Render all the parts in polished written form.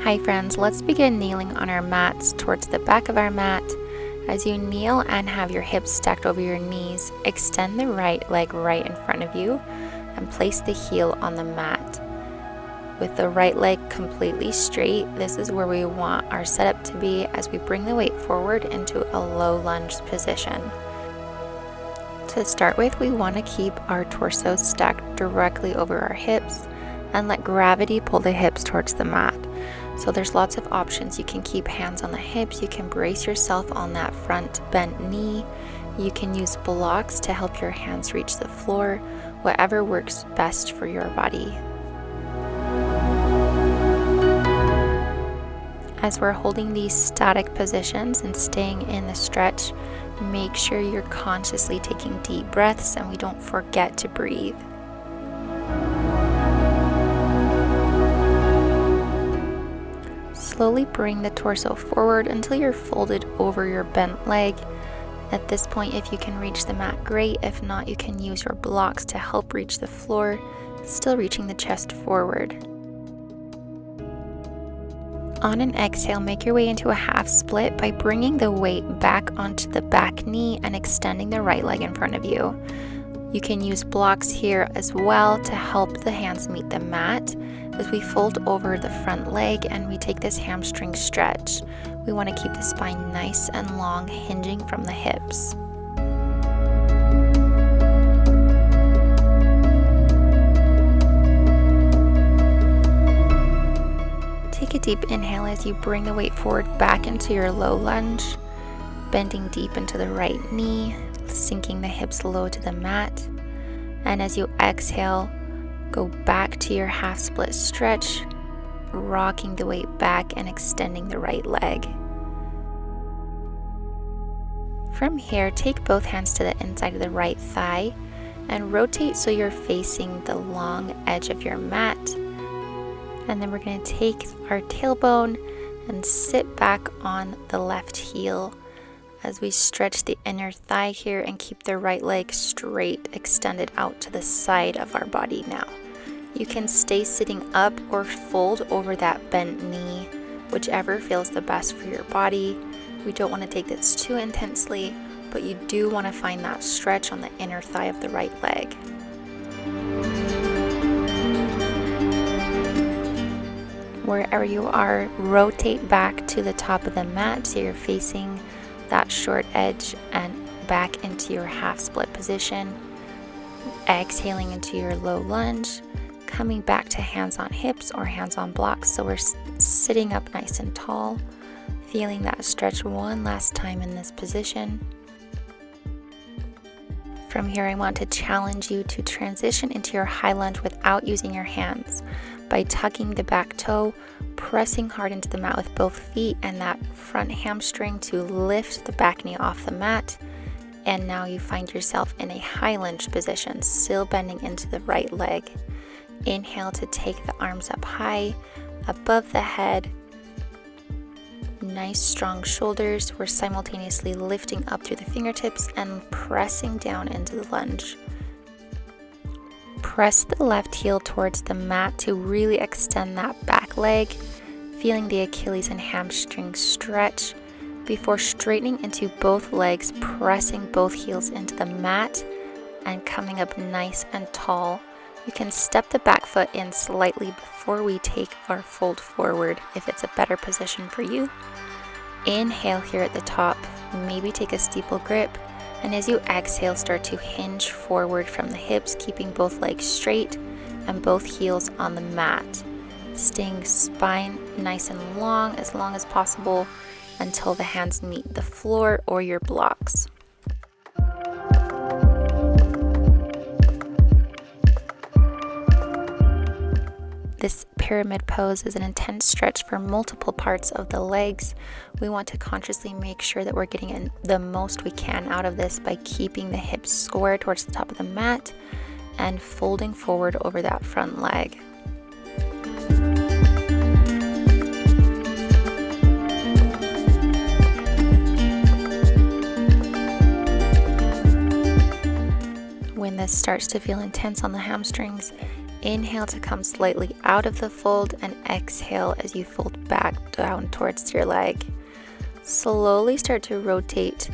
Hi friends, let's begin kneeling on our mats towards the back of our mat. As you kneel and have your hips stacked over your knees, extend the right leg right in front of you and place the heel on the mat. With the right leg completely straight, this is where we want our setup to be as we bring the weight forward into a low lunge position. To start with, we want to keep our torso stacked directly over our hips and let gravity pull the hips towards the mat. So there's lots of options. You can keep hands on the hips, you can brace yourself on that front bent knee, you can use blocks to help your hands reach the floor, whatever works best for your body. As we're holding these static positions and staying in the stretch, make sure you're consciously taking deep breaths and we don't forget to breathe. Slowly bring the torso forward until you're folded over your bent leg. At this point, if you can reach the mat, great. If not, you can use your blocks to help reach the floor, still reaching the chest forward. On an exhale, make your way into a half split by bringing the weight back onto the back knee and extending the right leg in front of you. You can use blocks here as well to help the hands meet the mat as we fold over the front leg and we take this hamstring stretch. We want to keep the spine nice and long, hinging from the hips. Take a deep inhale as you bring the weight forward back into your low lunge, bending deep into the right knee, sinking the hips low to the mat. And as you exhale, go back to your half split stretch, rocking the weight back and extending the right leg. From here, take both hands to the inside of the right thigh and rotate so you're facing the long edge of your mat. And then we're going to take our tailbone and sit back on the left heel as we stretch the inner thigh here and keep the right leg straight, extended out to the side of our body now. You can stay sitting up or fold over that bent knee, whichever feels the best for your body. We don't want to take this too intensely, but you do want to find that stretch on the inner thigh of the right leg. Wherever you are, rotate back to the top of the mat so you're facing that short edge and back into your half split position. Exhaling into your low lunge, coming back to hands on hips or hands on blocks so we're sitting up nice and tall, feeling that stretch one last time in this position. From here, I want to challenge you to transition into your high lunge without using your hands by tucking the back toe, pressing hard into the mat with both feet and that front hamstring to lift the back knee off the mat. And now you find yourself in a high lunge position, still bending into the right leg. Inhale to take the arms up high, above the head. Nice strong shoulders. We're simultaneously lifting up through the fingertips and pressing down into the lunge. Press the left heel towards the mat to really extend that back leg, feeling the Achilles and hamstring stretch before straightening into both legs, pressing both heels into the mat and coming up nice and tall. You can step the back foot in slightly before we take our fold forward if it's a better position for you. Inhale here at the top, maybe take a steeple grip. And as you exhale, start to hinge forward from the hips, keeping both legs straight and both heels on the mat. Staying spine nice and long as possible until the hands meet the floor or your blocks. This pyramid pose is an intense stretch for multiple parts of the legs. We want to consciously make sure that we're getting in the most we can out of this by keeping the hips square towards the top of the mat and folding forward over that front leg. When this starts to feel intense on the hamstrings, inhale to come slightly out of the fold and exhale as you fold back down towards your leg. Slowly start to rotate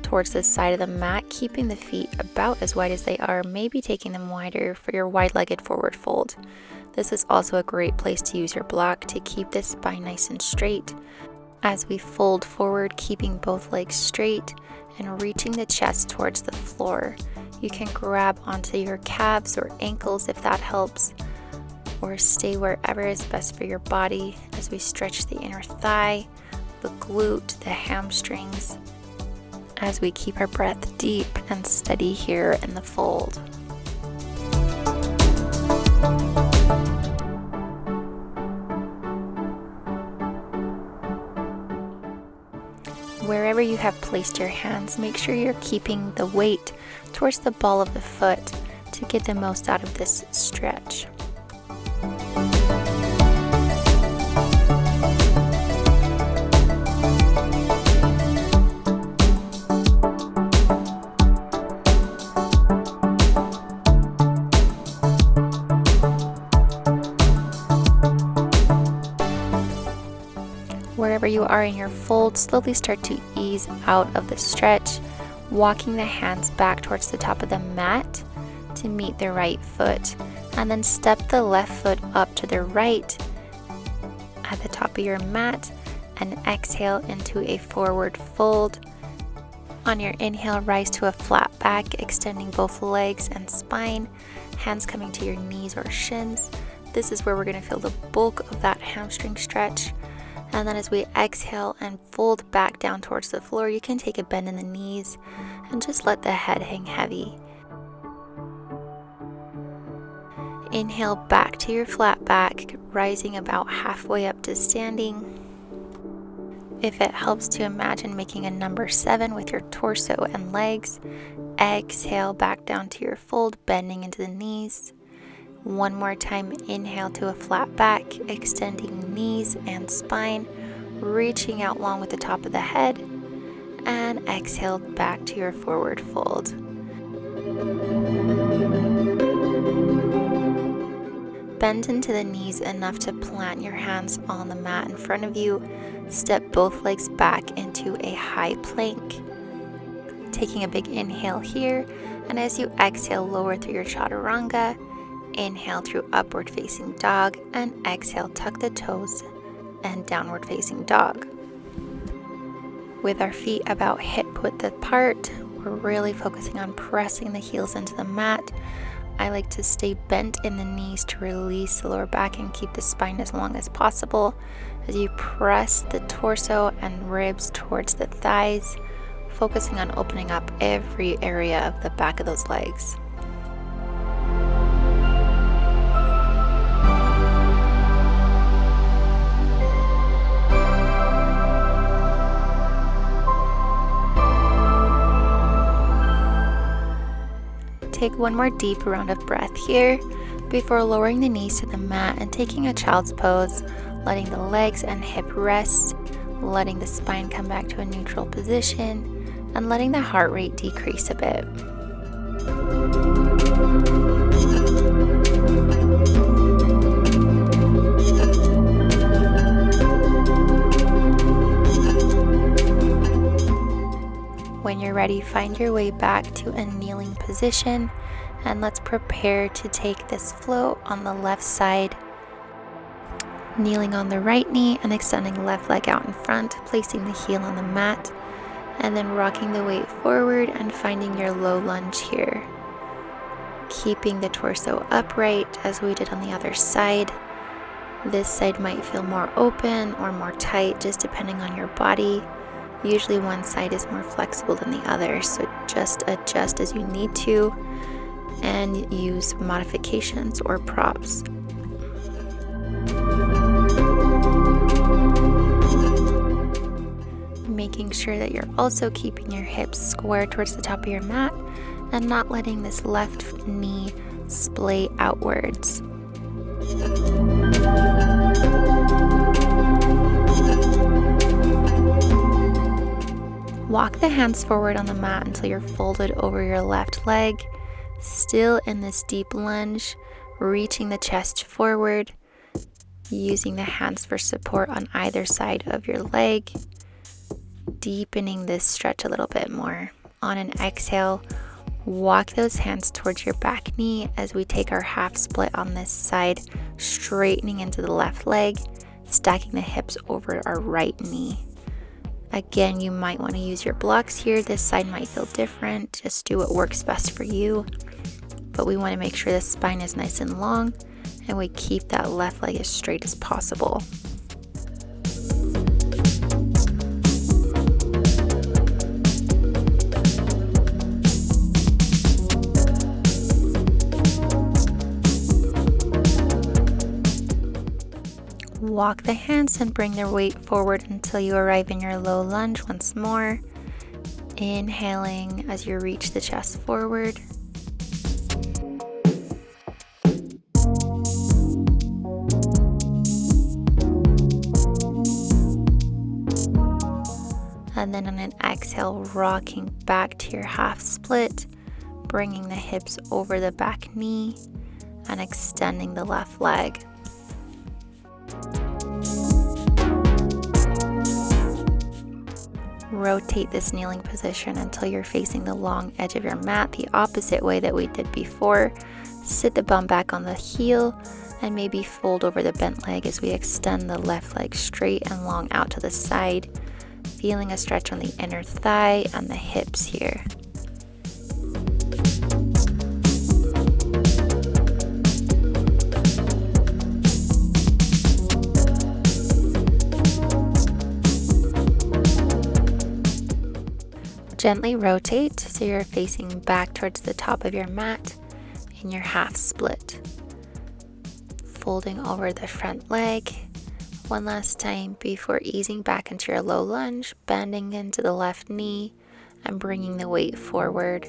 towards the side of the mat, keeping the feet about as wide as they are, maybe taking them wider for your wide-legged forward fold. This is also a great place to use your block to keep the spine nice and straight. As we fold forward, keeping both legs straight and reaching the chest towards the floor. You can grab onto your calves or ankles if that helps, or stay wherever is best for your body as we stretch the inner thigh, the glute, the hamstrings, as we keep our breath deep and steady here in the fold. Wherever you have placed your hands, make sure you're keeping the weight towards the ball of the foot to get the most out of this stretch. Wherever you are in your fold, slowly start to ease out of the stretch, walking the hands back towards the top of the mat to meet the right foot, and then step the left foot up to the right at the top of your mat and exhale into a forward fold. On your inhale, rise to a flat back, extending both legs and spine, hands coming to your knees or shins. This is where we're going to feel the bulk of that hamstring stretch. And then as we exhale and fold back down towards the floor, you can take a bend in the knees and just let the head hang heavy. Inhale back to your flat back, rising about halfway up to standing. If it helps to imagine making a number 7 with your torso and legs, exhale back down to your fold, bending into the knees. One more time, inhale to a flat back, extending knees and spine, reaching out long with the top of the head, and exhale back to your forward fold. Bend into the knees enough to plant your hands on the mat in front of you. Step both legs back into a high plank. Taking a big inhale here, and as you exhale, lower through your chaturanga. Inhale through upward facing dog, and exhale, tuck the toes and downward facing dog. With our feet about hip width apart, we're really focusing on pressing the heels into the mat. I like to stay bent in the knees to release the lower back and keep the spine as long as possible as you press the torso and ribs towards the thighs, focusing on opening up every area of the back of those legs. Take one more deep round of breath here before lowering the knees to the mat and taking a child's pose, letting the legs and hip rest, letting the spine come back to a neutral position, and letting the heart rate decrease a bit. When you're ready, find your way back to a kneeling position, and let's prepare to take this flow on the left side. Kneeling on the right knee and extending left leg out in front, placing the heel on the mat, and then rocking the weight forward and finding your low lunge here. Keeping the torso upright as we did on the other side. This side might feel more open or more tight, just depending on your body. Usually one side is more flexible than the other, so just adjust as you need to and use modifications or props. Making sure that you're also keeping your hips square towards the top of your mat and not letting this left knee splay outwards. Walk the hands forward on the mat until you're folded over your left leg, still in this deep lunge, reaching the chest forward, using the hands for support on either side of your leg, deepening this stretch a little bit more. On an exhale, walk those hands towards your back knee as we take our half split on this side, straightening into the left leg, stacking the hips over our right knee. Again, you might want to use your blocks here. This side might feel different. Just do what works best for you. But we want to make sure the spine is nice and long and we keep that left leg as straight as possible. Walk the hands and bring their weight forward until you arrive in your low lunge once more. Inhaling as you reach the chest forward. And then on an exhale, rocking back to your half split, bringing the hips over the back knee and extending the left leg. Rotate this kneeling position until you're facing the long edge of your mat, the opposite way that we did before. Sit the bum back on the heel and maybe fold over the bent leg as we extend the left leg straight and long out to the side, feeling a stretch on the inner thigh and the hips here. Gently rotate so you're facing back towards the top of your mat in your half split. Folding over the front leg one last time before easing back into your low lunge, bending into the left knee and bringing the weight forward.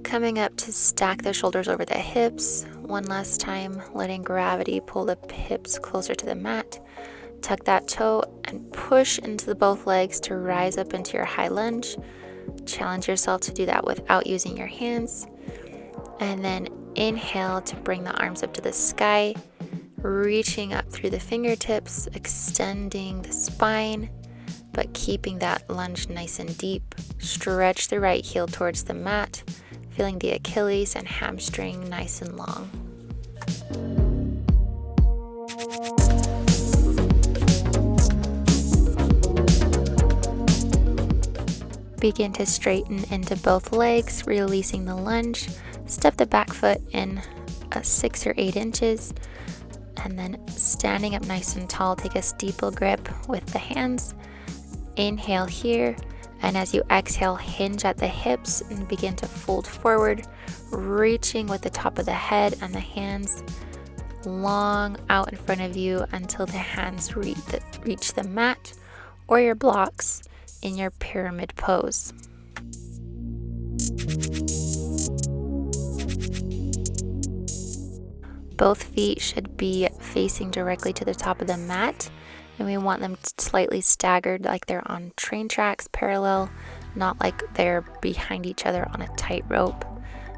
Coming up to stack the shoulders over the hips. One last time, letting gravity pull the hips closer to the mat. Tuck that toe and push into both legs to rise up into your high lunge. Challenge yourself to do that without using your hands. And then inhale to bring the arms up to the sky, reaching up through the fingertips, extending the spine, but keeping that lunge nice and deep. Stretch the right heel towards the mat, feeling the Achilles and hamstring nice and long. Begin to straighten into both legs, releasing the lunge. Step the back foot in 6 or 8 inches. And then standing up nice and tall, take a steeple grip with the hands. Inhale here. And as you exhale, hinge at the hips and begin to fold forward, reaching with the top of the head and the hands long out in front of you until the hands reach the mat or your blocks in your pyramid pose. Both feet should be facing directly to the top of the mat, and we want them slightly staggered like they're on train tracks, parallel, not like they're behind each other on a tightrope.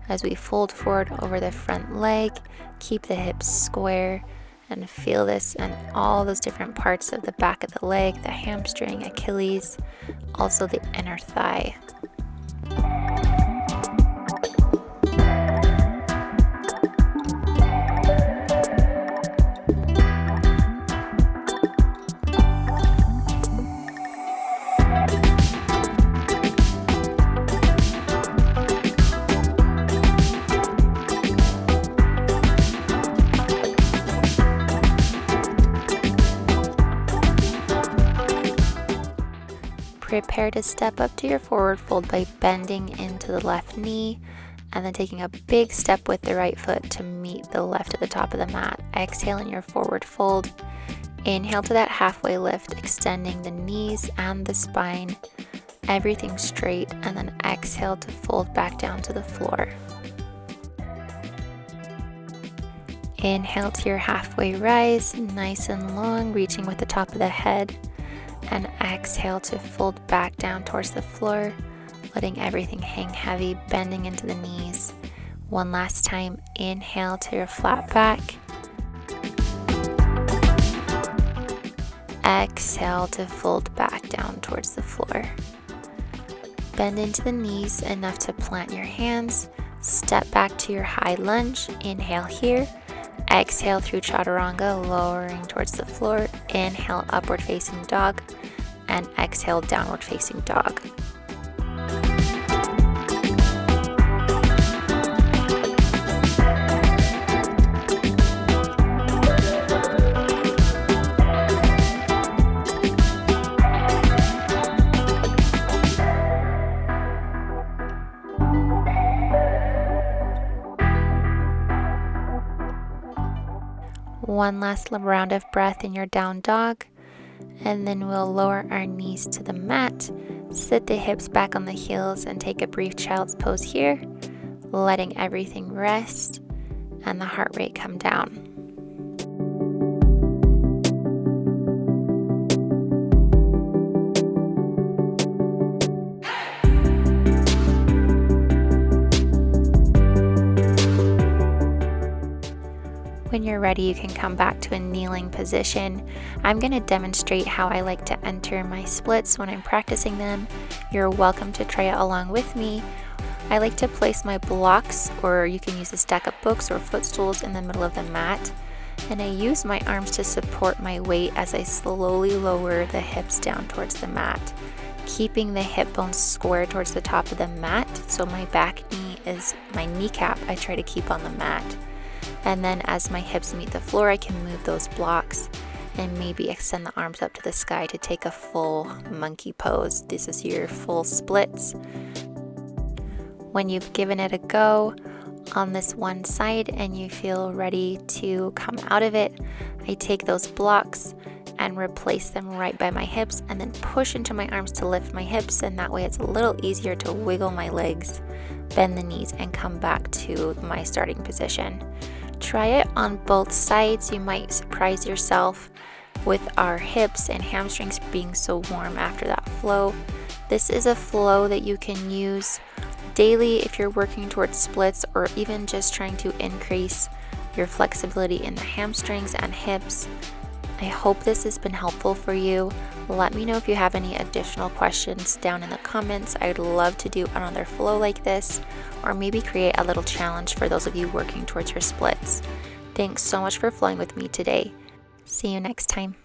As we fold forward over the front leg, keep the hips square, and feel this and all those different parts of the back of the leg, the hamstring, Achilles, also the inner thigh. Prepare to step up to your forward fold by bending into the left knee and then taking a big step with the right foot to meet the left at the top of the mat. Exhale in your forward fold. Inhale to that halfway lift, extending the knees and the spine, everything straight, and then exhale to fold back down to the floor. Inhale to your halfway rise, nice and long, reaching with the top of the head. And exhale to fold back down towards the floor, letting everything hang heavy, bending into the knees. One last time, inhale to your flat back. Exhale to fold back down towards the floor. Bend into the knees enough to plant your hands. Step back to your high lunge. Inhale here. Exhale through chaturanga, lowering towards the floor. Inhale, upward facing dog. And exhale, downward facing dog. One last round of breath in your down dog, and then we'll lower our knees to the mat, sit the hips back on the heels, and take a brief child's pose here, letting everything rest and the heart rate come down. When you're ready, you can come back to a kneeling position. I'm going to demonstrate how I like to enter my splits when I'm practicing them. You're welcome to try it along with me. I like to place my blocks, or you can use a stack of books or footstools, in the middle of the mat. And I use my arms to support my weight as I slowly lower the hips down towards the mat, keeping the hip bones square towards the top of the mat. So my back knee is my kneecap. I try to keep on the mat. And then as my hips meet the floor, I can move those blocks and maybe extend the arms up to the sky to take a full monkey pose. This is your full splits. When you've given it a go on this one side and you feel ready to come out of it, I take those blocks and replace them right by my hips, and then push into my arms to lift my hips, and that way it's a little easier to wiggle my legs, bend the knees, and come back to my starting position. Try it on both sides. You might surprise yourself with our hips and hamstrings being so warm after that flow. This is a flow that you can use daily if you're working towards splits, or even just trying to increase your flexibility in the hamstrings and hips. I hope this has been helpful for you. Let me know if you have any additional questions down in the comments. I'd love to do another flow like this, or maybe create a little challenge for those of you working towards your splits. Thanks so much for flowing with me today. See you next time.